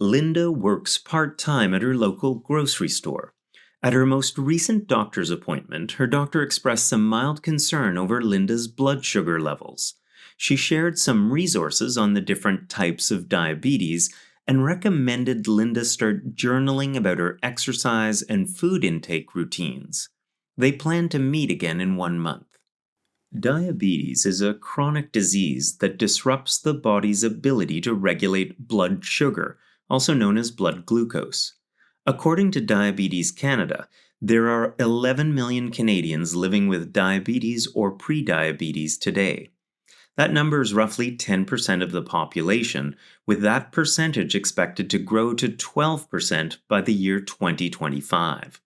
Linda works part-time at her local grocery store. At her most recent doctor's appointment, her doctor expressed some mild concern over Linda's blood sugar levels. She shared some resources on the different types of diabetes and recommended Linda start journaling about her exercise and food intake routines. They plan to meet again in 1 month. Diabetes is a chronic disease that disrupts the body's ability to regulate blood sugar, also known as blood glucose. According to Diabetes Canada, there are 11 million Canadians living with diabetes or prediabetes today. That number is roughly 10% of the population, with that percentage expected to grow to 12% by the year 2025.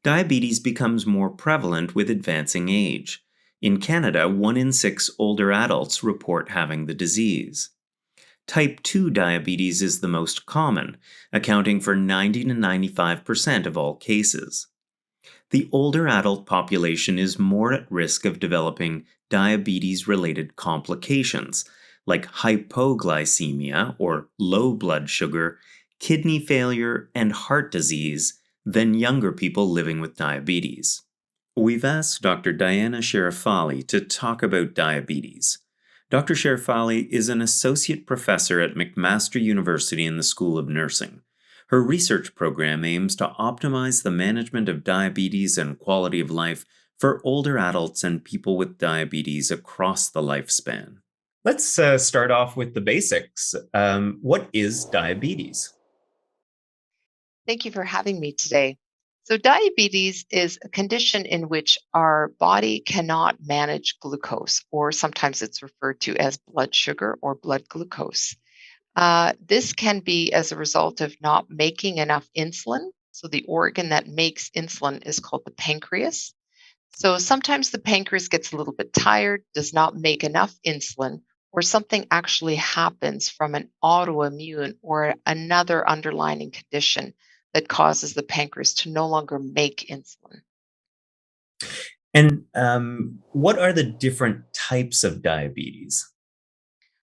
Diabetes becomes more prevalent with advancing age. In Canada, 1 in 6 older adults report having the disease. Type 2 diabetes is the most common, accounting for 90 to 95% of all cases. The older adult population is more at risk of developing diabetes-related complications like hypoglycemia or low blood sugar, kidney failure, and heart disease than younger people living with diabetes. We've asked Dr. Diana Sherifali to talk about diabetes. Dr. Sherifali is an associate professor at McMaster University in the School of Nursing. Her research program aims to optimize the management of diabetes and quality of life for older adults and people with diabetes across the lifespan. Let's start off with the basics. What is diabetes? Thank you for having me today. So, diabetes is a condition in which our body cannot manage glucose, or sometimes it's referred to as blood sugar or blood glucose. This can be as a result of not making enough insulin. So, the organ that makes insulin is called the pancreas. So, sometimes the pancreas gets a little bit tired, does not make enough insulin, or something actually happens from an autoimmune or another underlying condition that causes the pancreas to no longer make insulin. And what are the different types of diabetes?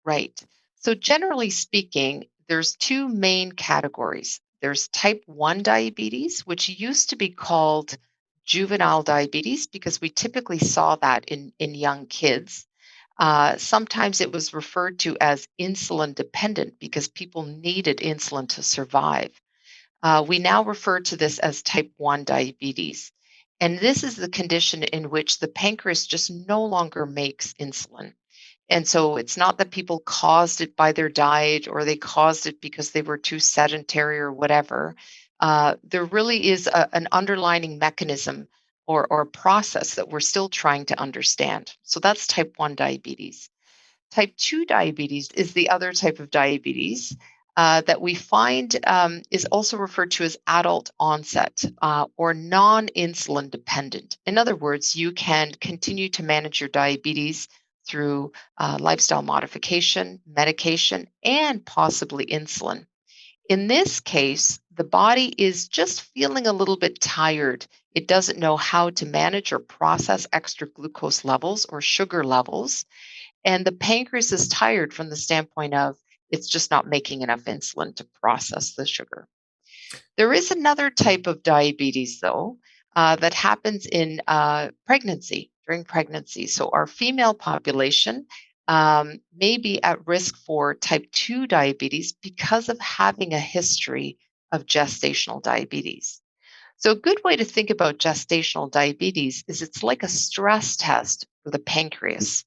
Right. So, generally speaking, there's two main categories. There's type 1 diabetes, which used to be called juvenile diabetes because we typically saw that in young kids. Sometimes it was referred to as insulin dependent because people needed insulin to survive. We now refer to this as type 1 diabetes. And this is the condition in which the pancreas just no longer makes insulin. And so it's not that people caused it by their diet or they caused it because they were too sedentary or whatever. There really is an underlying mechanism or process that we're still trying to understand. So that's type 1 diabetes. Type 2 diabetes is the other type of diabetes that we find is also referred to as adult onset or non insulin dependent. In other words, you can continue to manage your diabetes through lifestyle modification, medication, and possibly insulin. In this case, the body is just feeling a little bit tired. It doesn't know how to manage or process extra glucose levels or sugar levels. And the pancreas is tired from the standpoint of it's just not making enough insulin to process the sugar. There is another type of diabetes, though, that happens in pregnancy, during pregnancy. So our female population may be at risk for type 2 diabetes because of having a history of gestational diabetes. So, a good way to think about gestational diabetes is it's like a stress test for the pancreas.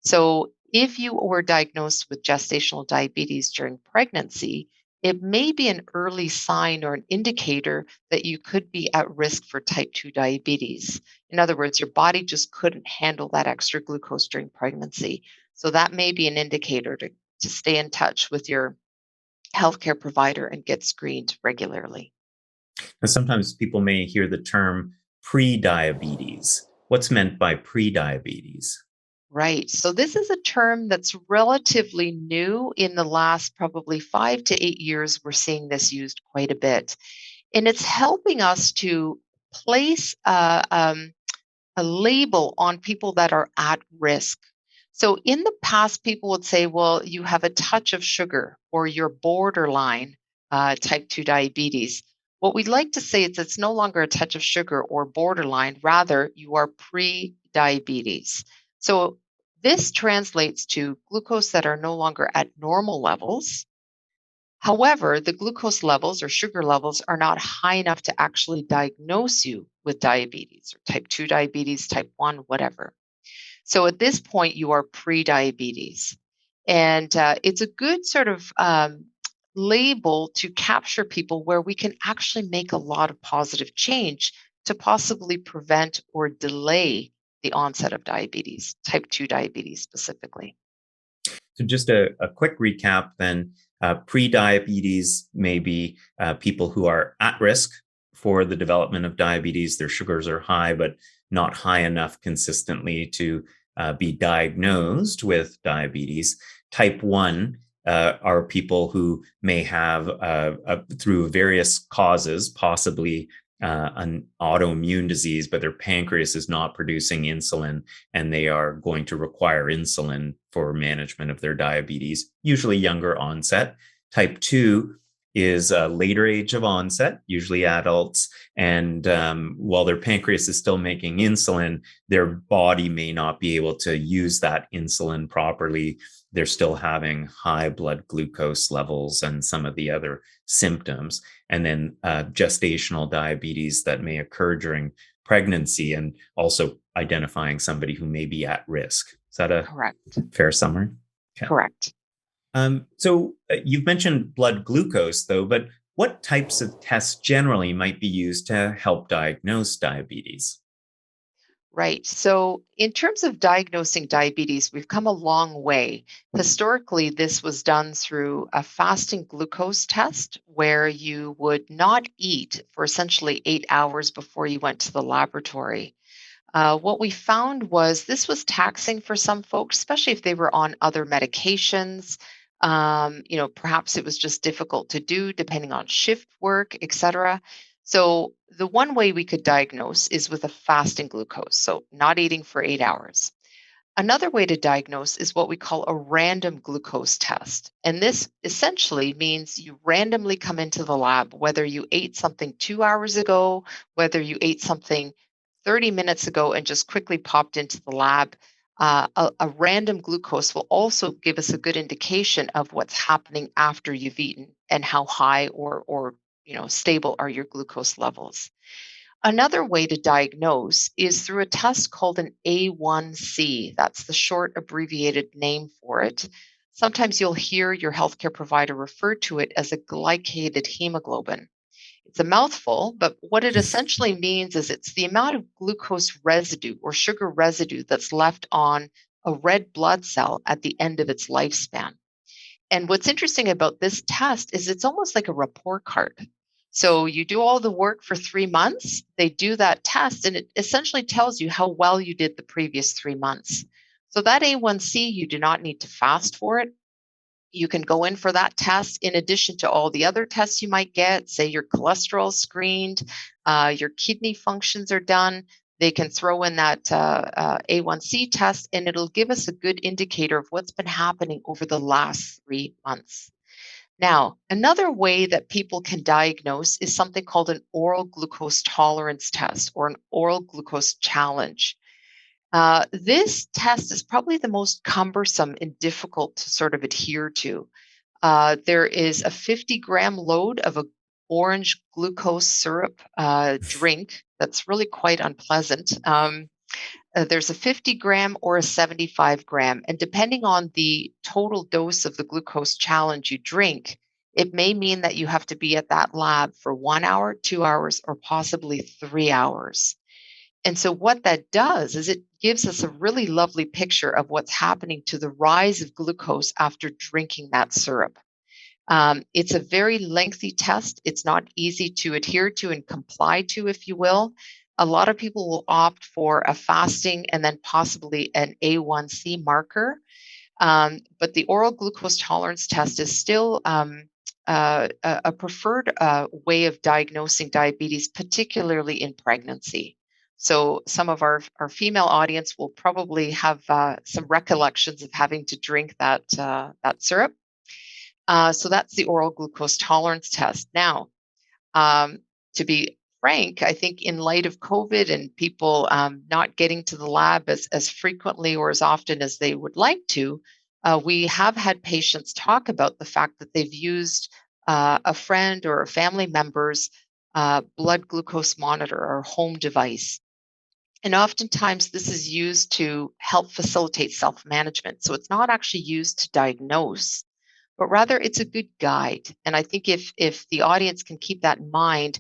So, if you were diagnosed with gestational diabetes during pregnancy, it may be an early sign or an indicator that you could be at risk for type 2 diabetes. In other words, your body just couldn't handle that extra glucose during pregnancy. So, that may be an indicator to stay in touch with your healthcare provider and get screened regularly. Now, sometimes people may hear the term prediabetes. What's meant by prediabetes? Right. So this is a term that's relatively new in the last probably 5 to 8 years. We're seeing this used quite a bit. And it's helping us to place a label on people that are at risk. So in the past, people would say, well, you have a touch of sugar or you're borderline type 2 diabetes. What we'd like to say is it's no longer a touch of sugar or borderline, rather, you are pre diabetes. So this translates to glucose that are no longer at normal levels. However, the glucose levels or sugar levels are not high enough to actually diagnose you with diabetes or type 2 diabetes, type 1, whatever. So at this point, you are pre-diabetes. And it's a good sort of label to capture people where we can actually make a lot of positive change to possibly prevent or delay the onset of diabetes, type 2 diabetes specifically. So, just a quick recap then. Pre-diabetes may be people who are at risk for the development of diabetes. Their sugars are high, but not high enough consistently to be diagnosed with diabetes. Type 1 are people who may have, through various causes, possibly an autoimmune disease, but their pancreas is not producing insulin and they are going to require insulin for management of their diabetes, usually younger onset. Type 2 is a later age of onset, usually adults. And while their pancreas is still making insulin, their body may not be able to use that insulin properly. They're still having high blood glucose levels and some of the other symptoms. And then gestational diabetes that may occur during pregnancy, and also identifying somebody who may be at risk. Is that a Correct. fair summary? Okay. Correct. So you've mentioned blood glucose, though, but what types of tests generally might be used to help diagnose diabetes? Right. So, in terms of diagnosing diabetes, we've come a long way. Historically, this was done through a fasting glucose test where you would not eat for essentially 8 hours before you went to the laboratory. What we found was this was taxing for some folks, especially if they were on other medications. Perhaps it was just difficult to do depending on shift work, etc. So the one way we could diagnose is with a fasting glucose, so not eating for 8 hours. Another way to diagnose is what we call a random glucose test. And this essentially means you randomly come into the lab, whether you ate something 2 hours ago, whether you ate something 30 minutes ago and just quickly popped into the lab. A random glucose will also give us a good indication of what's happening after you've eaten and how high or stable are your glucose levels. Another way to diagnose is through a test called an A1C. That's the short abbreviated name for it. Sometimes you'll hear your healthcare provider refer to it as a glycated hemoglobin. It's a mouthful, but what it essentially means is it's the amount of glucose residue or sugar residue that's left on a red blood cell at the end of its lifespan. And what's interesting about this test is it's almost like a report card. So you do all the work for 3 months, they do that test, and it essentially tells you how well you did the previous 3 months. So that A1C, you do not need to fast for it. You can go in for that test in addition to all the other tests you might get. Say your cholesterol screened, your kidney functions are done. They can throw in that A1C test, and it'll give us a good indicator of what's been happening over the last 3 months. Now, another way that people can diagnose is something called an oral glucose tolerance test or an oral glucose challenge. This test is probably the most cumbersome and difficult to sort of adhere to. There is a 50-gram load of a orange glucose syrup drink that's really quite unpleasant. There's a 50-gram or a 75-gram, and depending on the total dose of the glucose challenge you drink, it may mean that you have to be at that lab for 1 hour, 2 hours, or possibly 3 hours. And so what that does is it gives us a really lovely picture of what's happening to the rise of glucose after drinking that syrup. It's a very lengthy test. It's not easy to adhere to and comply to, if you will. A lot of people will opt for a fasting and then possibly an A1C marker. But the oral glucose tolerance test is still a preferred way of diagnosing diabetes, particularly in pregnancy. So some of our female audience will probably have some recollections of having to drink that syrup. So that's the oral glucose tolerance test. Now, um, to be frank, I think in light of COVID and people not getting to the lab as frequently or as often as they would like to, we have had patients talk about the fact that they've used a friend or a family member's blood glucose monitor or home device. And oftentimes, this is used to help facilitate self management. So it's not actually used to diagnose, but rather it's a good guide. And I think if the audience can keep that in mind,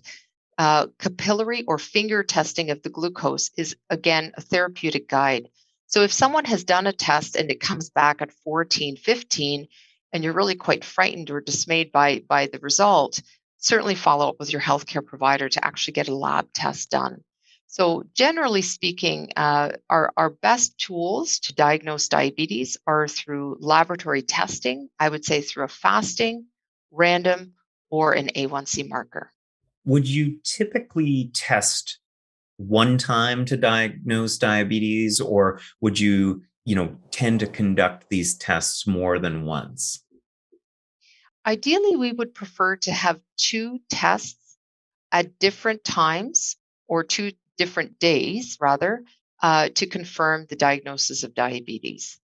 capillary or finger testing of the glucose is, again, a therapeutic guide. So if someone has done a test and it comes back at 14, 15, and you're really quite frightened or dismayed by the result, certainly follow up with your healthcare provider to actually get a lab test done. So generally speaking, our best tools to diagnose diabetes are through laboratory testing, I would say through a fasting, random, or an A1C marker. Would you typically test one time to diagnose diabetes, or would you, tend to conduct these tests more than once? Ideally, we would prefer to have two tests at different times or two different days, rather, to confirm the diagnosis of diabetes.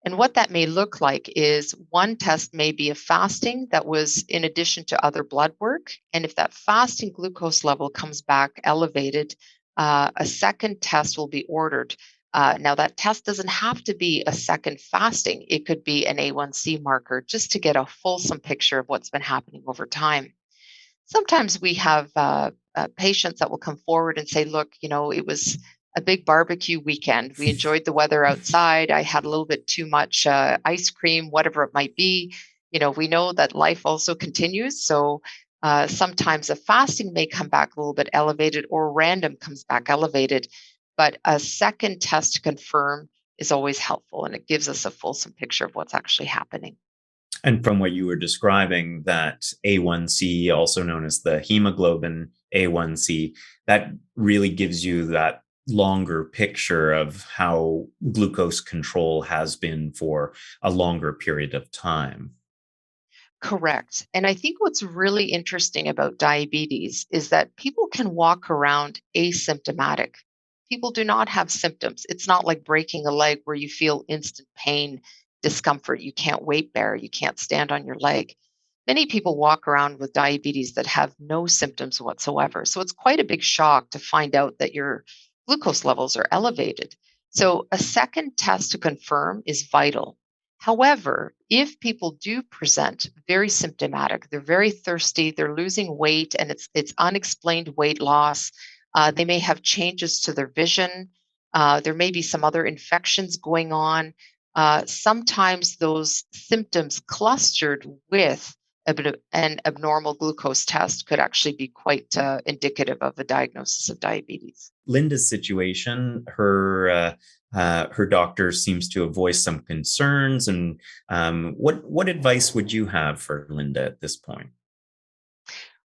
And what that may look like is one test may be a fasting that was in addition to other blood work. And if that fasting glucose level comes back elevated, a second test will be ordered. Now, that test doesn't have to be a second fasting, it could be an A1C marker just to get a fulsome picture of what's been happening over time. Sometimes we have patients that will come forward and say, look, it was a big barbecue weekend. We enjoyed the weather outside. I had a little bit too much ice cream, whatever it might be. We know that life also continues. So sometimes a fasting may come back a little bit elevated or random comes back elevated. But a second test to confirm is always helpful and it gives us a fulsome picture of what's actually happening. And from what you were describing, that A1C, also known as the hemoglobin A1C, that really gives you that longer picture of how glucose control has been for a longer period of time. Correct. And I think what's really interesting about diabetes is that people can walk around asymptomatic. People do not have symptoms. It's not like breaking a leg where you feel instant pain, discomfort, you can't weight bear, you can't stand on your leg. Many people walk around with diabetes that have no symptoms whatsoever. So it's quite a big shock to find out that your glucose levels are elevated. So a second test to confirm is vital. However, if people do present very symptomatic, they're very thirsty, they're losing weight, and it's unexplained weight loss. They may have changes to their vision. There may be some other infections going on. Sometimes those symptoms clustered with an abnormal glucose test could actually be quite indicative of a diagnosis of diabetes. Linda's situation, her doctor seems to have voiced some concerns. And what advice would you have for Linda at this point?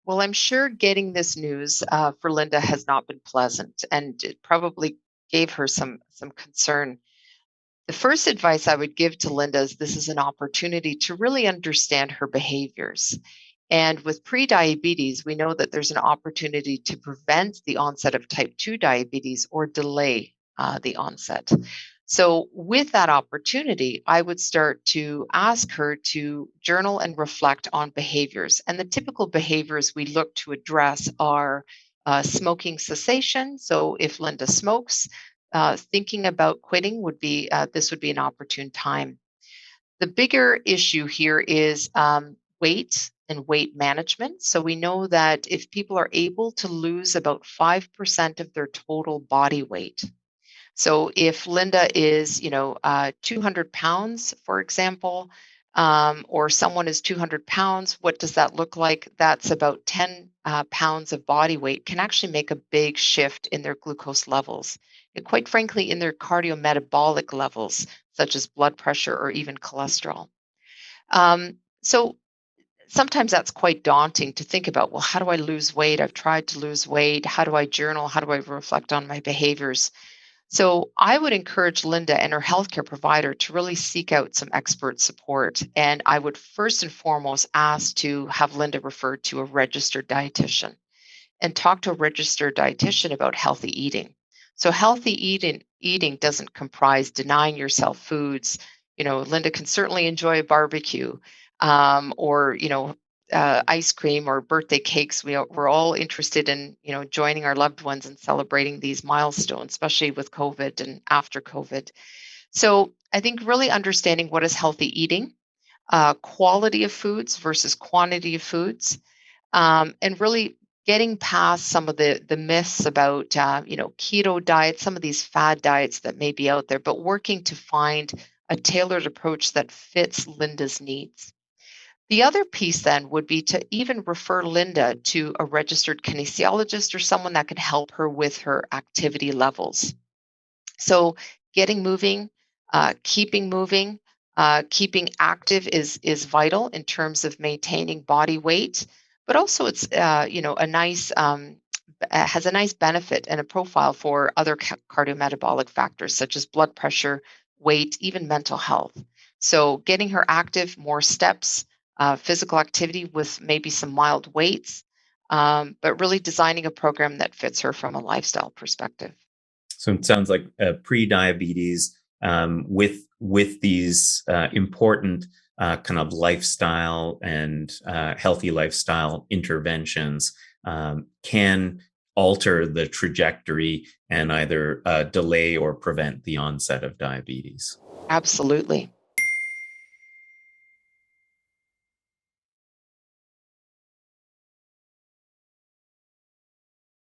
Well, I'm sure getting this news for Linda has not been pleasant, and it probably gave her some concern. The first advice I would give to Linda is this is an opportunity to really understand her behaviors. And with prediabetes, we know that there's an opportunity to prevent the onset of type 2 diabetes or delay the onset. So, with that opportunity, I would start to ask her to journal and reflect on behaviors. And the typical behaviors we look to address are smoking cessation. So, if Linda smokes, thinking about quitting would be this would be an opportune time. The bigger issue here is weight and weight management. So we know that if people are able to lose about 5% of their total body weight. So if Linda is, 200 pounds, for example, or someone is 200 pounds, what does that look like? That's about 10 pounds of body weight can actually make a big shift in their glucose levels. And quite frankly, in their cardiometabolic levels, such as blood pressure or even cholesterol. So sometimes that's quite daunting to think about. Well, how do I lose weight? I've tried to lose weight. How do I journal? How do I reflect on my behaviors? So I would encourage Linda and her healthcare provider to really seek out some expert support. And I would first and foremost ask to have Linda referred to a registered dietitian and talk to a registered dietitian about healthy eating. So healthy eating doesn't comprise denying yourself foods. Linda can certainly enjoy a barbecue, or ice cream or birthday cakes. We're all interested in joining our loved ones and celebrating these milestones, especially with COVID and after COVID. So I think really understanding what is healthy eating, quality of foods versus quantity of foods, and really getting past some of the myths about keto diets, some of these fad diets that may be out there, but working to find a tailored approach that fits Linda's needs. The other piece then would be to even refer Linda to a registered kinesiologist or someone that can help her with her activity levels. So getting moving, keeping active is vital in terms of maintaining body weight, but also it's a nice has a nice benefit and a profile for other cardiometabolic factors such as blood pressure, weight, even mental health. So getting her active, more steps, physical activity with maybe some mild weights, but really designing a program that fits her from a lifestyle perspective. So it sounds like pre-diabetes, with these important kind of lifestyle and healthy lifestyle interventions can alter the trajectory and either delay or prevent the onset of diabetes. Absolutely.